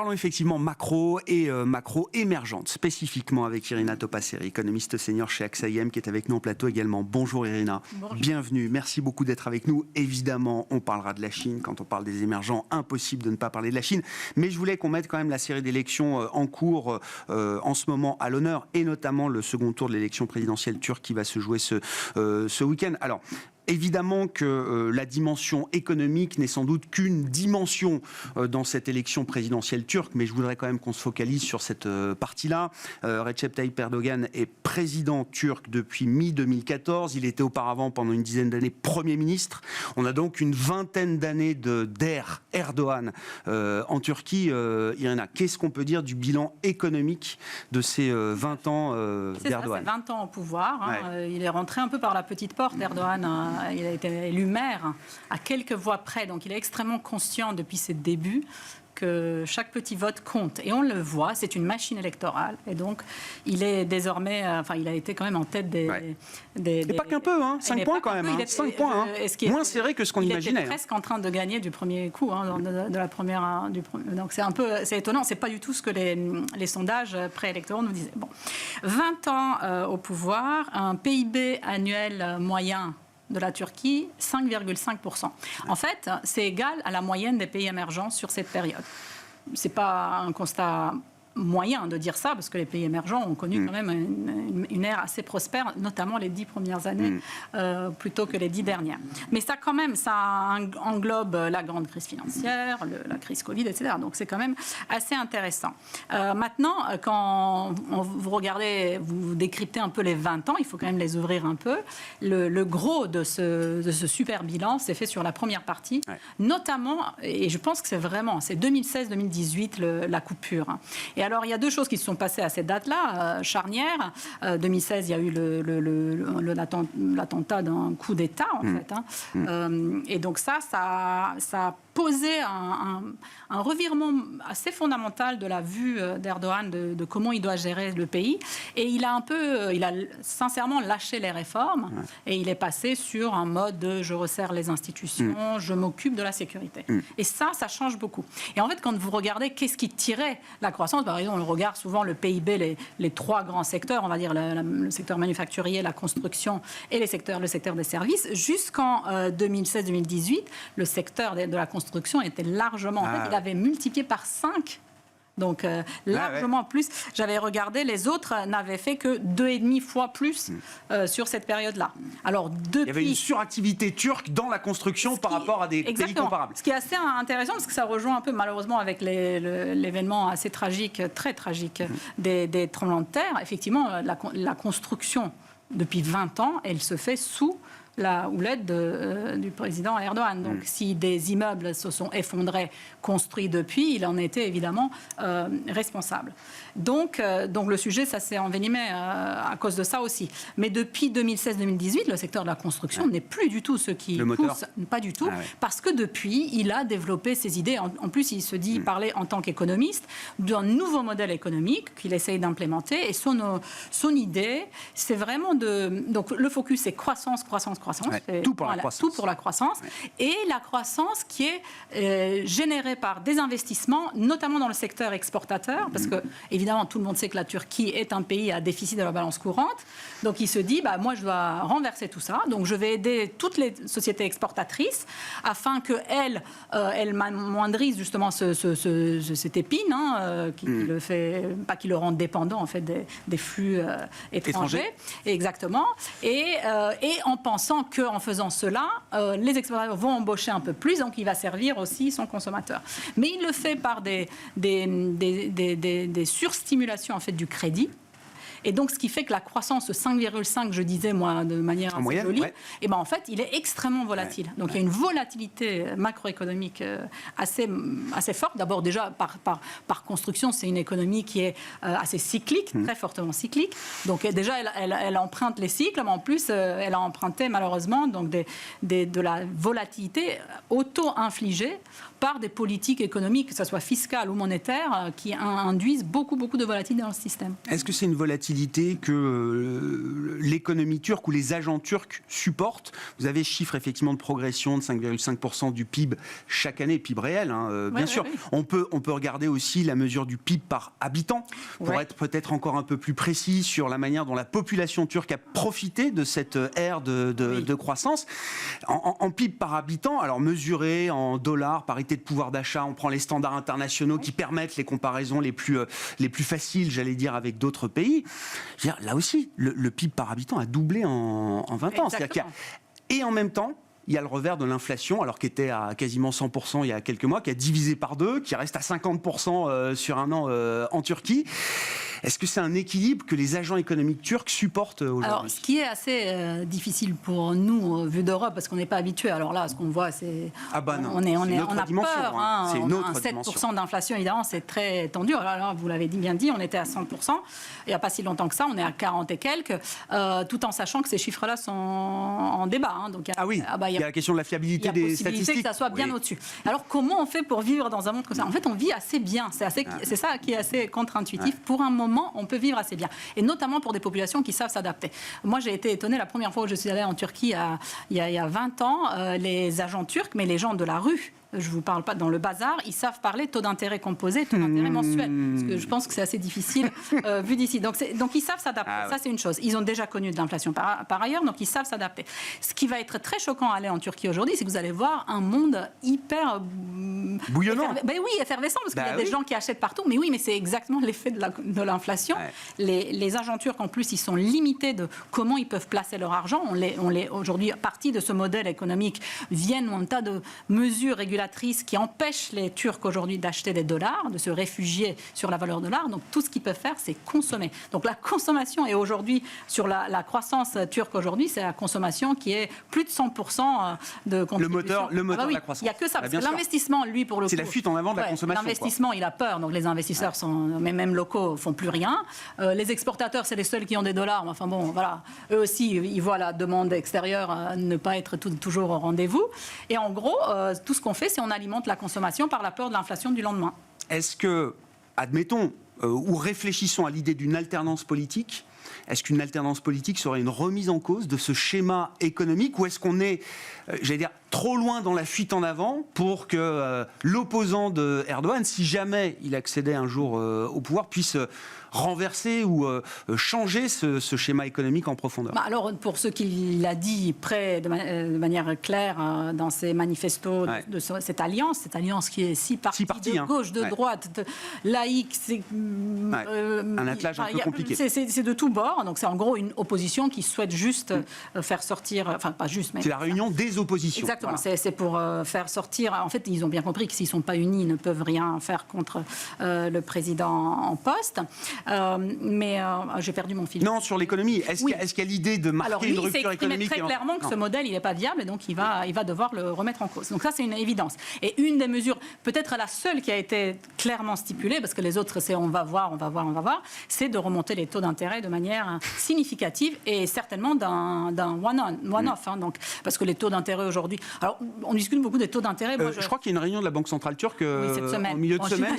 parlons effectivement macro et macro émergente, spécifiquement avec Irina Topasseri, économiste senior chez AXA IM, qui est avec nous en plateau également. Bonjour Irina, bonjour. Bienvenue, merci beaucoup d'être avec nous. Évidemment, on parlera de la Chine. Quand on parle des émergents, impossible de ne pas parler de la Chine. Mais je voulais qu'on mette quand même la série d'élections en cours en ce moment à l'honneur, et notamment le second tour de l'élection présidentielle turque qui va se jouer ce week-end. Alors, évidemment que la dimension économique n'est sans doute qu'une dimension dans cette élection présidentielle turque, mais je voudrais quand même qu'on se focalise sur cette partie-là. Recep Tayyip Erdogan est président turc depuis mi-2014. Il était auparavant, pendant une dizaine d'années, Premier ministre. On a donc une vingtaine d'années d'ère Erdogan en Turquie. Irina, qu'est-ce qu'on peut dire du bilan économique de ces 20 ans d'Erdogan ? C'est 20 ans au pouvoir. Ouais. Il est rentré un peu par la petite porte, Erdogan. Il a été élu maire à quelques voix près, donc il est extrêmement conscient depuis ses débuts que chaque petit vote compte. Et on le voit, c'est une machine électorale. Et donc, il est désormais... il a été quand même en tête des... Ouais. Et pas qu'un peu, 5 points quand même. 5 points, moins serré que ce qu'on imaginait. Il était presque en train de gagner du premier coup, de la première... Donc, c'est étonnant. C'est pas du tout ce que les sondages préélectoraux nous disaient. Bon. 20 ans au pouvoir, un PIB annuel moyen de la Turquie, 5,5%. En fait, c'est égal à la moyenne des pays émergents sur cette période. Ce n'est pas un constat moyen de dire ça, parce que les pays émergents ont connu quand même une ère assez prospère, notamment les 10 premières années, plutôt que les 10 dernières. Mais ça, quand même, ça englobe la grande crise financière, la crise Covid, etc. Donc, c'est quand même assez intéressant. Maintenant, quand vous regardez, vous décryptez un peu les 20 ans, il faut quand même les ouvrir un peu. Le gros de ce super bilan, c'est fait sur la première partie, notamment, et je pense que c'est 2016-2018, la coupure. Et alors, il y a deux choses qui se sont passées à cette date-là, charnière. 2016, il y a eu l'attentat d'un coup d'État, en fait. Et donc ça a posé un revirement assez fondamental de la vue d'Erdogan de comment il doit gérer le pays. Et il a sincèrement lâché les réformes et il est passé sur un mode de je resserre les institutions, je m'occupe de la sécurité. Et ça change beaucoup. Et en fait, quand vous regardez qu'est-ce qui tirait la croissance, par exemple, on regarde souvent le PIB, les trois grands secteurs, on va dire le secteur manufacturier, la construction et le secteur des services. Jusqu'en 2016-2018, le secteur de la construction était largement... En fait, il avait multiplié par 5. Donc, largement plus. J'avais regardé, les autres n'avaient fait que 2,5 fois plus sur cette période-là. Alors, depuis... Il y avait une suractivité turque dans la construction par rapport à des pays comparables. Ce qui est assez intéressant, parce que ça rejoint un peu, malheureusement, avec l'événement assez tragique, très tragique, des tremblements de terre. Effectivement, la construction, depuis 20 ans, elle se fait sous la houlette du président Erdogan. Donc, si des immeubles se sont effondrés, construits depuis, il en était évidemment responsable. Donc, le sujet, ça s'est envenimé à cause de ça aussi. Mais depuis 2016-2018, le secteur de la construction n'est plus du tout ce qui pousse. Pas du tout. Parce que depuis, il a développé ses idées. En plus, il se dit parler en tant qu'économiste d'un nouveau modèle économique qu'il essaye d'implémenter. Et son idée, c'est vraiment donc, le focus, c'est croissance. Tout pour la croissance. Tout pour la croissance. Et la croissance qui est générée par des investissements, notamment dans le secteur exportateur, parce que, évidemment, tout le monde sait que la Turquie est un pays à déficit de la balance courante. Donc, il se dit, moi, je dois renverser tout ça. Donc, je vais aider toutes les sociétés exportatrices afin qu'elles moindrissent justement cette épine qui le fait, pas qui le rende dépendant, en fait, des flux étrangers. Exactement. Et en pensant qu'en faisant cela, les exportateurs vont embaucher un peu plus, donc il va servir aussi son consommateur. Mais il le fait par des surstimulations en fait, du crédit. Et donc, ce qui fait que la croissance 5,5, je disais, moi, de manière assez jolie, et en fait, il est extrêmement volatile. Donc, il y a une volatilité macroéconomique assez forte. D'abord, déjà, par construction, c'est une économie qui est assez cyclique, très fortement cyclique. Donc, déjà, elle emprunte les cycles, mais en plus, elle a emprunté, malheureusement, donc de la volatilité auto-infligée par des politiques économiques, que ce soit fiscales ou monétaires, qui induisent beaucoup de volatilité dans le système. Est-ce que c'est une volatilité volatilité que l'économie turque ou les agents turcs supportent. Vous avez chiffre effectivement de progression de 5,5% du PIB chaque année, PIB réel, bien sûr. Oui. On peut regarder aussi la mesure du PIB par habitant, pour être peut-être encore un peu plus précis sur la manière dont la population turque a profité de cette ère de croissance. En PIB par habitant, alors mesuré en dollars, parité de pouvoir d'achat, on prend les standards internationaux qui permettent les comparaisons les plus faciles, j'allais dire, avec d'autres pays. Je veux dire, là aussi, le PIB par habitant a doublé en 20 ans. C'est-à-dire et en même temps, il y a le revers de l'inflation, alors qui était à quasiment 100% il y a quelques mois, qui a divisé par 2, qui reste à 50% sur un an en Turquie. Est-ce que c'est un équilibre que les agents économiques turcs supportent aujourd'hui? Alors, ce qui est assez difficile pour nous, vu d'Europe, parce qu'on n'est pas habitué. Alors là, ce qu'on voit, c'est... Ah bah non, on a peur. C'est une autre 7% d'inflation, évidemment, c'est très tendu. Alors là, vous l'avez bien dit, on était à 100%. Il n'y a pas si longtemps que ça, on est à 40 et quelques, tout en sachant que ces chiffres-là sont en débat. Donc, il y a la question de la fiabilité des statistiques. Que ça soit bien au-dessus. Alors, comment on fait pour vivre dans un monde comme ça? En fait, on vit assez bien. C'est ça qui est assez contre-intuitif. Pour un moment, on peut vivre assez bien. Et notamment pour des populations qui savent s'adapter. Moi, j'ai été étonnée la première fois où je suis allée en Turquie il y a 20 ans. Les agents turcs, mais les gens de la rue, je ne vous parle pas dans le bazar, ils savent parler taux d'intérêt composé, taux d'intérêt mensuel. Parce que je pense que c'est assez difficile vu d'ici. Donc ils savent s'adapter. Ça, c'est une chose. Ils ont déjà connu de l'inflation par ailleurs, donc ils savent s'adapter. Ce qui va être très choquant à aller en Turquie aujourd'hui, c'est que vous allez voir un monde hyper... bouillonnant. Effervescent, parce qu'il y a des gens qui achètent partout. Mais oui, mais c'est exactement l'effet de l'inflation. Les agents turcs, en plus, ils sont limités de comment ils peuvent placer leur argent. Aujourd'hui, partie de ce modèle économique viennent un tas de mesures régulatrices qui empêchent les Turcs aujourd'hui d'acheter des dollars, de se réfugier sur la valeur dollar. Donc tout ce qu'ils peuvent faire, c'est consommer. Donc la consommation est aujourd'hui, sur la croissance turque aujourd'hui, c'est la consommation qui est plus de 100% de contribution. Le moteur de la croissance. Il n'y a que ça. Parce que l'investissement, lui, pour le coup... C'est la fuite en avant de la consommation. L'investissement, il a peur. Donc les investisseurs, même locaux, font plus rien. Les exportateurs, c'est les seuls qui ont des dollars. Enfin bon, voilà. Eux aussi, ils voient la demande extérieure ne pas être toujours au rendez-vous. Et en gros, tout ce qu'on fait, c'est on alimente la consommation par la peur de l'inflation du lendemain. Est-ce que, admettons, ou réfléchissons à l'idée d'une alternance politique, est-ce qu'une alternance politique serait une remise en cause de ce schéma économique, ou est-ce qu'on est, j'allais dire, trop loin dans la fuite en avant pour que l'opposant de Erdogan, si jamais il accédait un jour au pouvoir, puisse renverser ou changer ce schéma économique en profondeur? Alors, pour ce qu'il a dit de manière claire dans ses manifestos de cette alliance qui est six partis de gauche, de droite, laïque, c'est un attelage un peu compliqué. C'est de tous bords, donc c'est en gros une opposition qui souhaite juste faire sortir, enfin pas juste, mais... C'est la réunion des oppositions. Exactement, voilà. C'est pour faire sortir... En fait, ils ont bien compris que s'ils ne sont pas unis, ils ne peuvent rien faire contre le président en poste. Mais j'ai perdu mon fil. Non, sur l'économie. Est-ce qu'il y a l'idée de marquer une rupture économique? Très clairement que ce modèle, il n'est pas viable et donc il va devoir le remettre en cause. Donc ça, c'est une évidence. Et une des mesures, peut-être la seule qui a été clairement stipulée, parce que les autres, c'est on va voir, c'est de remonter les taux d'intérêt de manière significative et certainement d'un one-off. Donc, parce que les taux d'intérêt aujourd'hui... Alors, on discute beaucoup des taux d'intérêt. Je crois qu'il y a une réunion de la Banque centrale turque cette semaine. En milieu de semaine.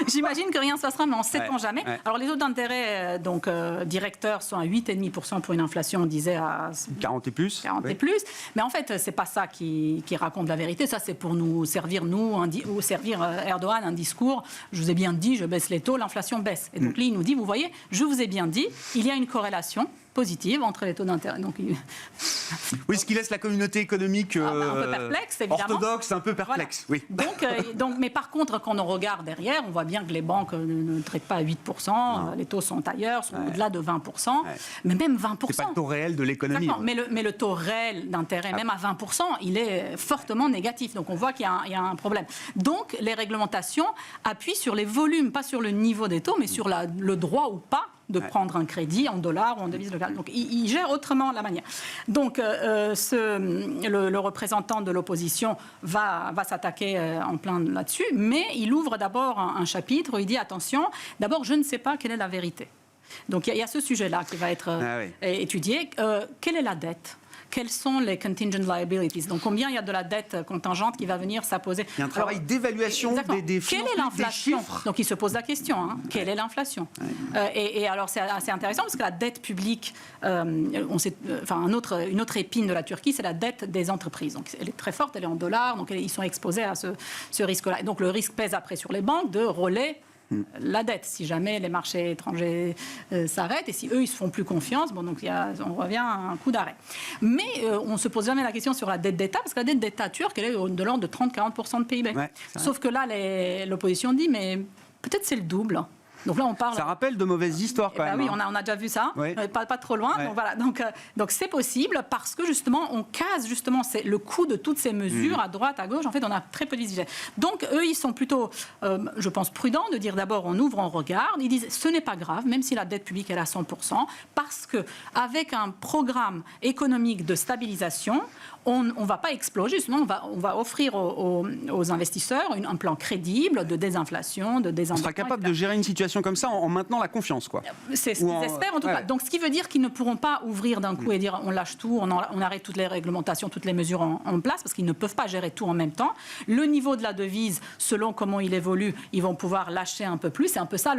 J'imagine que rien ne se passera, mais on ne sait jamais. Ouais. Alors, les taux d'intérêt directeurs sont à 8,5% pour une inflation, on disait, à 40 et plus. 40 et plus. Mais en fait, ce n'est pas ça qui raconte la vérité. Ça, c'est pour nous servir, ou servir Erdogan un discours. Je vous ai bien dit, je baisse les taux, l'inflation baisse. Et donc, lui, il nous dit, vous voyez, je vous ai bien dit, il y a une corrélation positive entre les taux d'intérêt. Donc, oui, ce qui laisse la communauté économique un peu perplexe, évidemment. Orthodoxe, un peu perplexe. Voilà. Oui. Donc, mais par contre, quand on regarde derrière, on voit bien que les banques ne traitent pas à 8%, les taux sont ailleurs, sont au-delà de 20%, mais même 20%. C'est pas le taux réel de l'économie. Mais le taux réel d'intérêt, même à 20%, il est fortement négatif. Donc on voit qu'il y a un problème. Donc les réglementations appuient sur les volumes, pas sur le niveau des taux, mais sur le droit ou pas de prendre un crédit en dollars ou en devise locale. Donc, il gère autrement la manière. Donc, le représentant de l'opposition va s'attaquer en plein là-dessus, mais il ouvre d'abord un chapitre où il dit, attention, d'abord, je ne sais pas quelle est la vérité. Donc, il y a ce sujet-là qui va être étudié. Quelle est la dette ? quelles sont les contingent liabilities, donc combien il y a de la dette contingente qui va venir s'apposer. Il y a un travail d'évaluation des quelle est l'inflation? Donc il se pose la question, quelle est l'inflation? Et alors c'est assez intéressant parce que la dette publique, une autre épine de la Turquie, c'est la dette des entreprises. Donc elle est très forte, elle est en dollars, donc ils sont exposés à ce risque-là. Et donc le risque pèse après sur les banques de rôler la dette, si jamais les marchés étrangers s'arrêtent et si eux ils se font plus confiance, donc on revient à un coup d'arrêt. Mais on ne se pose jamais la question sur la dette d'État, parce que la dette d'État turque, elle est de l'ordre de 30-40% de PIB. Ouais, sauf que là, l'opposition dit, mais peut-être c'est le double. Donc là, on parle. Ça rappelle de mauvaises histoires quand même. Oui, on a déjà vu ça, pas trop loin. Ouais. Donc voilà, donc c'est possible parce que justement, on case justement le coût de toutes ces mesures à droite, à gauche. En fait, on a très peu de visibilité. Donc eux, ils sont plutôt, je pense, prudents de dire d'abord, on ouvre, on regarde. Ils disent, ce n'est pas grave, même si la dette publique est à 100%, parce que avec un programme économique de stabilisation, on ne va pas exploser, justement, on va offrir aux investisseurs un plan crédible de désinflation, de désendettement. On sera capable de gérer une situation comme ça en maintenant la confiance, quoi. C'est ce qu'ils espèrent, en tout cas. Donc, ce qui veut dire qu'ils ne pourront pas ouvrir d'un coup et dire on lâche tout, on arrête toutes les réglementations, toutes les mesures en place, parce qu'ils ne peuvent pas gérer tout en même temps. Le niveau de la devise, selon comment il évolue, ils vont pouvoir lâcher un peu plus. C'est un peu ça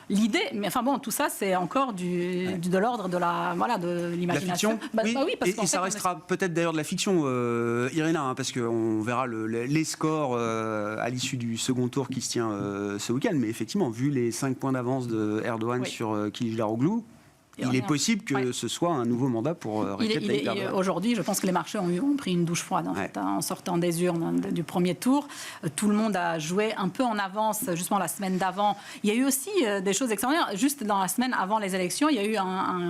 l'idée. Mais enfin bon, tout ça, c'est encore de l'ordre de l'imagination. Oui, et ça restera peut-être d'ailleurs de la fiction. Irina, parce qu'on verra les scores à l'issue du second tour qui se tient ce week-end, mais effectivement, vu les 5 points d'avance de Erdogan sur Kılıçdaroğlu, il est possible que ce soit un nouveau mandat pour Recep Tayyip Erdogan. Aujourd'hui, je pense que les marchés ont pris une douche froide en sortant des urnes du premier tour. Tout le monde a joué un peu en avance, justement la semaine d'avant. Il y a eu aussi des choses extraordinaires. Juste dans la semaine avant les élections, il y a eu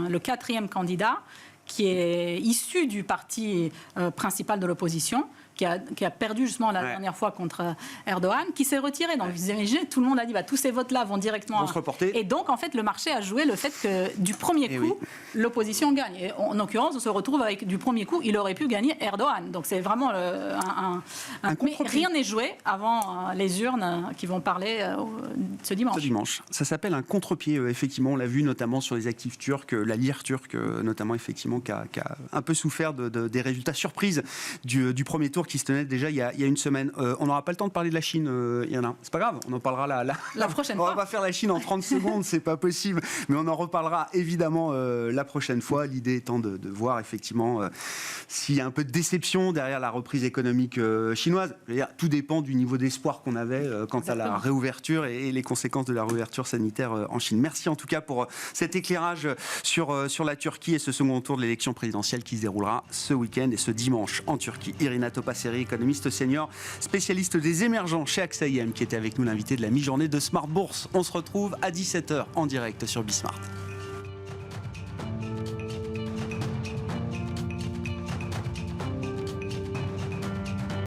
le 4e candidat qui est issu du parti principal de l'opposition, qui a perdu justement la dernière fois contre Erdogan, qui s'est retiré. Donc, vous imaginez, tout le monde a dit tous ces votes-là vont directement se reporter. Et donc, en fait, le marché a joué le fait que du premier coup, l'opposition gagne. Et en l'occurrence, on se retrouve avec du premier coup, il aurait pu gagner Erdogan. Donc, c'est vraiment mais rien n'est joué avant les urnes qui vont parler ce dimanche. Ça s'appelle un contre-pied, effectivement. On l'a vu notamment sur les actifs turcs, la lire turque, notamment, effectivement, qui a un peu souffert des résultats surprises du premier tour qui se tenait déjà il y a une semaine. On n'aura pas le temps de parler de la Chine, Yana. C'est pas grave, on en parlera la prochaine fois. On va pas faire la Chine en 30 secondes, c'est pas possible. Mais on en reparlera évidemment la prochaine fois. L'idée étant de voir effectivement s'il y a un peu de déception derrière la reprise économique chinoise. Tout dépend du niveau d'espoir qu'on avait quant à la réouverture et les conséquences de la réouverture sanitaire en Chine. Merci en tout cas pour cet éclairage sur la Turquie et ce second tour de l'élection présidentielle qui se déroulera ce week-end et ce dimanche en Turquie. Irina Topasseri, économiste senior, spécialiste des émergents chez AXA IM, qui était avec nous l'invité de la mi-journée de Smart Bourse. On se retrouve à 17h en direct sur Bismart.